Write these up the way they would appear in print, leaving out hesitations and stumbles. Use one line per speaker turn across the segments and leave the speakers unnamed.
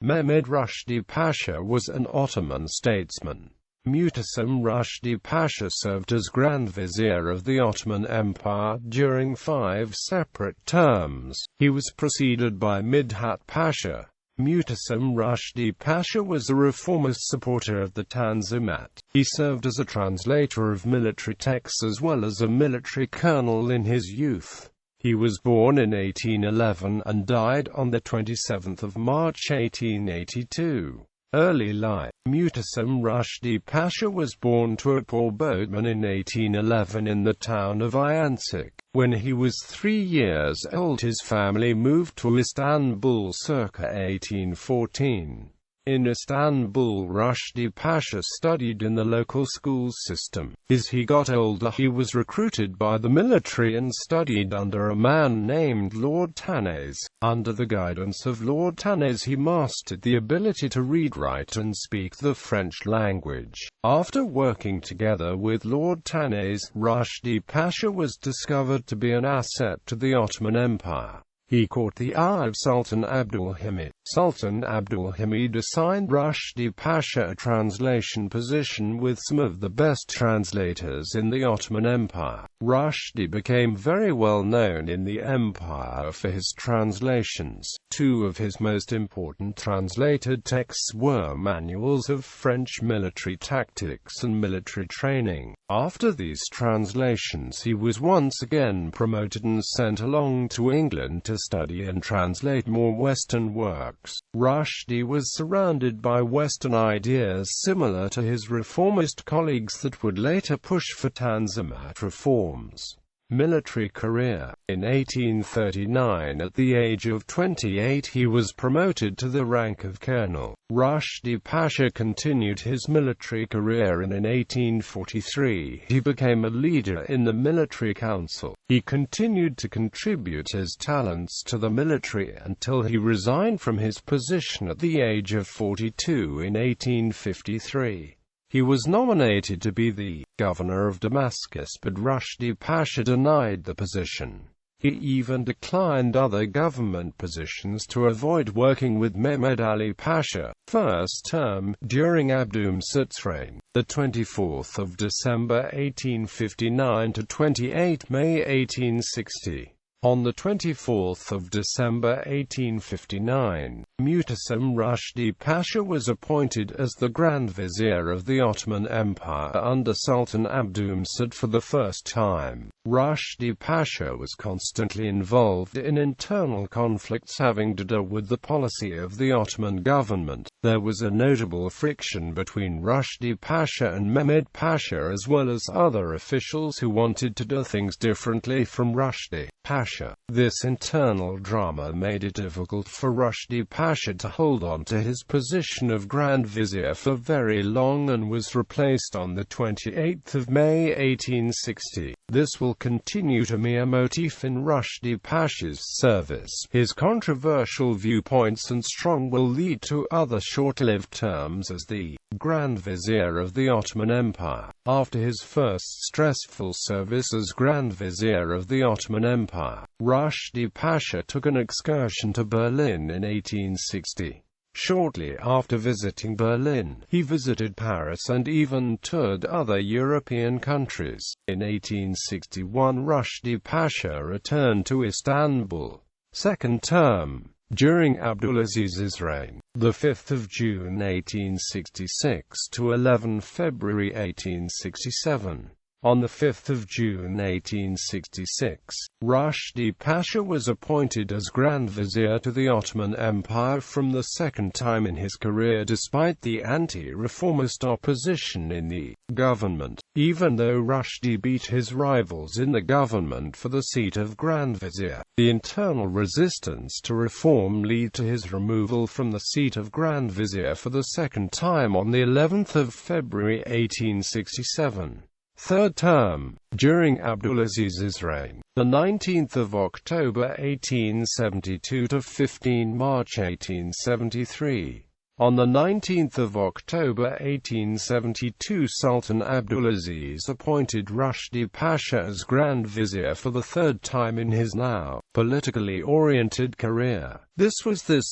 Mehmed Rushdi Pasha was an Ottoman statesman. Mutercim Rushdie Pasha served as Grand Vizier of the Ottoman Empire during 5 separate terms. He was preceded by Midhat Pasha. Mutercim Rushdie Pasha was a reformist supporter of the Tanzimat. He served as a translator of military texts as well as a military colonel in his youth. He was born in 1811 and died on the 27th of March 1882. Early life. Mutercim Rushdie Pasha was born to a poor boatman in 1811 in the town of Ayancik. When he was 3 years old, his family moved to Istanbul circa 1814. In Istanbul, Rushdie Pasha studied in the local school system. As he got older, he was recruited by the military and studied under a man named Lord Tanez. Under the guidance of Lord Tanez, he mastered the ability to read, write and speak the French language. After working together with Lord Tanez, Rushdie Pasha was discovered to be an asset to the Ottoman Empire. He caught the eye of Sultan Abdülhamid. Sultan Abdülhamid assigned Rushdie Pasha a translation position with some of the best translators in the Ottoman Empire. Rushdie became very well known in the empire for his translations. 2 of his most important translated texts were manuals of French military tactics and military training. After these translations, he was once again promoted and sent along to England to study and translate more Western works. Rushdie was surrounded by Western ideas similar to his reformist colleagues that would later push for Tanzimat reforms. Military career. In 1839, at the age of 28, he was promoted to the rank of colonel. Rushdie Pasha continued his military career, and in 1843, he became a leader in the military council. He continued to contribute his talents to the military until he resigned from his position at the age of 42 in 1853. He was nominated to be the governor of Damascus, but Rushdie Pasha denied the position. He even declined other government positions to avoid working with Mehmed Ali Pasha, first term, during Abdülhamid's reign. The 24th of December 1859 to 28 May 1860. On the 24th of December 1859, Mutercim Rushdie Pasha was appointed as the Grand Vizier of the Ottoman Empire under Sultan Abdülhamid for the first time. Rushdie Pasha was constantly involved in internal conflicts having to do with the policy of the Ottoman government. There was a notable friction between Rushdie Pasha and Mehmed Pasha, as well as other officials who wanted to do things differently from Rushdie Pasha. This internal drama made it difficult for Rushdie Pasha to hold on to his position of Grand Vizier for very long, and was replaced on the 28th of May 1860. This will continue to be a motif in Rushdie Pasha's service. His controversial viewpoints and strong will lead to other short-lived terms as the Grand Vizier of the Ottoman Empire. After his first stressful service as Grand Vizier of the Ottoman Empire, Rushdie Pasha took an excursion to Berlin in 1860. Shortly after visiting Berlin, he visited Paris and even toured other European countries. In 1861, Rushdie Pasha returned to Istanbul. Second term. During Abdülaziz's reign, the 5th of June 1866 to 11 February 1867. On the 5th of June 1866, Rushdie Pasha was appointed as Grand Vizier to the Ottoman Empire from the second time in his career, despite the anti-reformist opposition in the government. Even though Rushdie beat his rivals in the government for the seat of Grand Vizier, the internal resistance to reform led to his removal from the seat of Grand Vizier for the second time on the 11th of February 1867. Third term. During Abdülaziz's reign, the 19th of October 1872 to 15 March 1873. On 19 October 1872, Sultan Abdulaziz appointed Rushdie Pasha as Grand Vizier for the third time in his now politically oriented career. This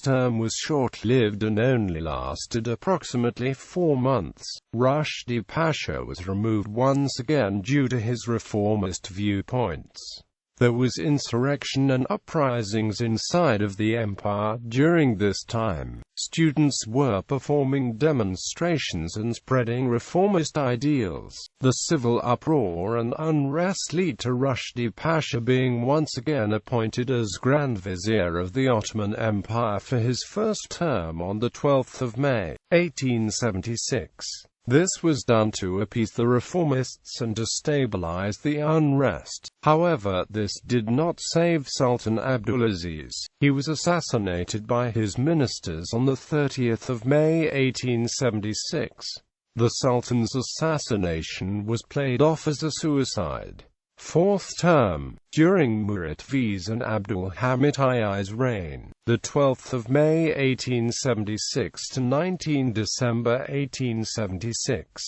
term was short-lived and only lasted approximately 4 months. Rushdie Pasha was removed once again due to his reformist viewpoints. There was insurrection and uprisings inside of the empire during this time. Students were performing demonstrations and spreading reformist ideals. The civil uproar and unrest led to Rushdie Pasha being once again appointed as Grand Vizier of the Ottoman Empire for his first term on 12 May, 1876. This was done to appease the reformists and to stabilize the unrest. However, this did not save Sultan Abdulaziz. He was assassinated by his ministers on 30 May 1876. The Sultan's assassination was played off as a suicide. Fourth term. During Murat V's and Abdul Hamid I's reign, 12 May 1876 to 19 December 1876.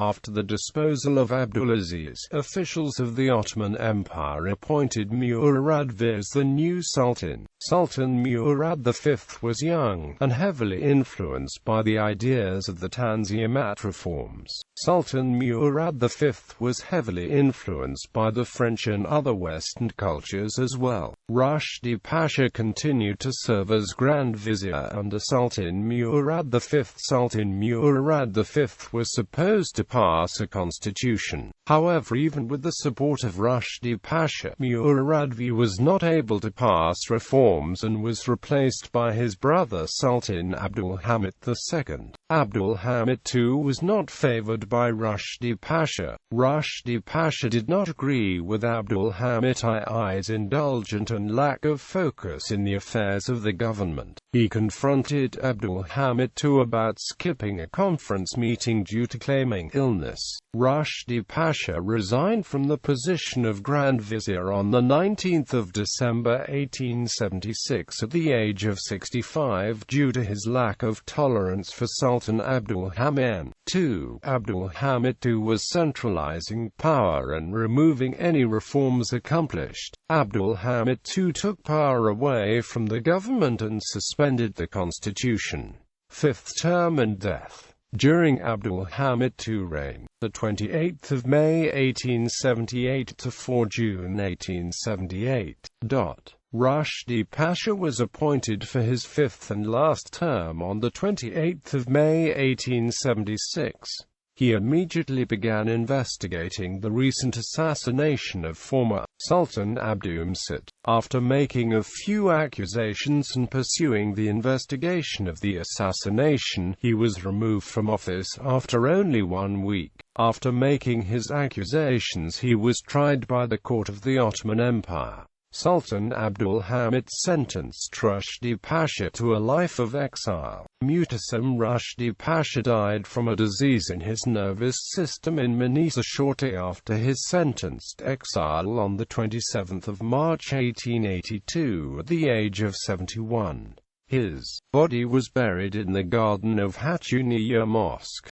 After the disposal of Abdulaziz, officials of the Ottoman Empire appointed Murad V as the new Sultan. Sultan Murad V was young, and heavily influenced by the ideas of the Tanzimat reforms. Sultan Murad V was heavily influenced by the French and other Western cultures as well. Rushdie Pasha continued to serve as Grand Vizier under Sultan Murad V. Sultan Murad V was supposed to pass a constitution. However, even with the support of Rushdie Pasha, Murad V was not able to pass reforms and was replaced by his brother Sultan Abdul Hamid II. Abdul Hamid II was not favored by Rushdie Pasha. Rushdie Pasha did not agree with Abdul Hamid I's indulgent and lack of focus in the affairs of the government. He confronted Abdul Hamid II about skipping a conference meeting due to claiming illness. Rushdie Pasha resigned from the position of Grand Vizier on 19 December 1876 at the age of 65 due to his lack of tolerance for Sultan Abdul Hamid II. Abdul Hamid II was centralizing power and removing any reforms accomplished. Abdul Hamid II took power away from the government and suspended the constitution. Fifth term and death. During Abdul Hamid II's reign, 28 May 1878 to 4 June 1878, Rushdie Pasha was appointed for his fifth and last term on 28 May 1876. He immediately began investigating the recent assassination of former Sultan Abdulhamid. After making a few accusations and pursuing the investigation of the assassination, he was removed from office after only 1 week. After making his accusations, he was tried by the court of the Ottoman Empire. Sultan Abdul Hamid sentenced Rushdie Pasha to a life of exile. Mutercim Rushdie Pasha died from a disease in his nervous system in Manisa shortly after his sentenced exile on 27 March 1882 at the age of 71. His body was buried in the garden of Hatuniya Mosque.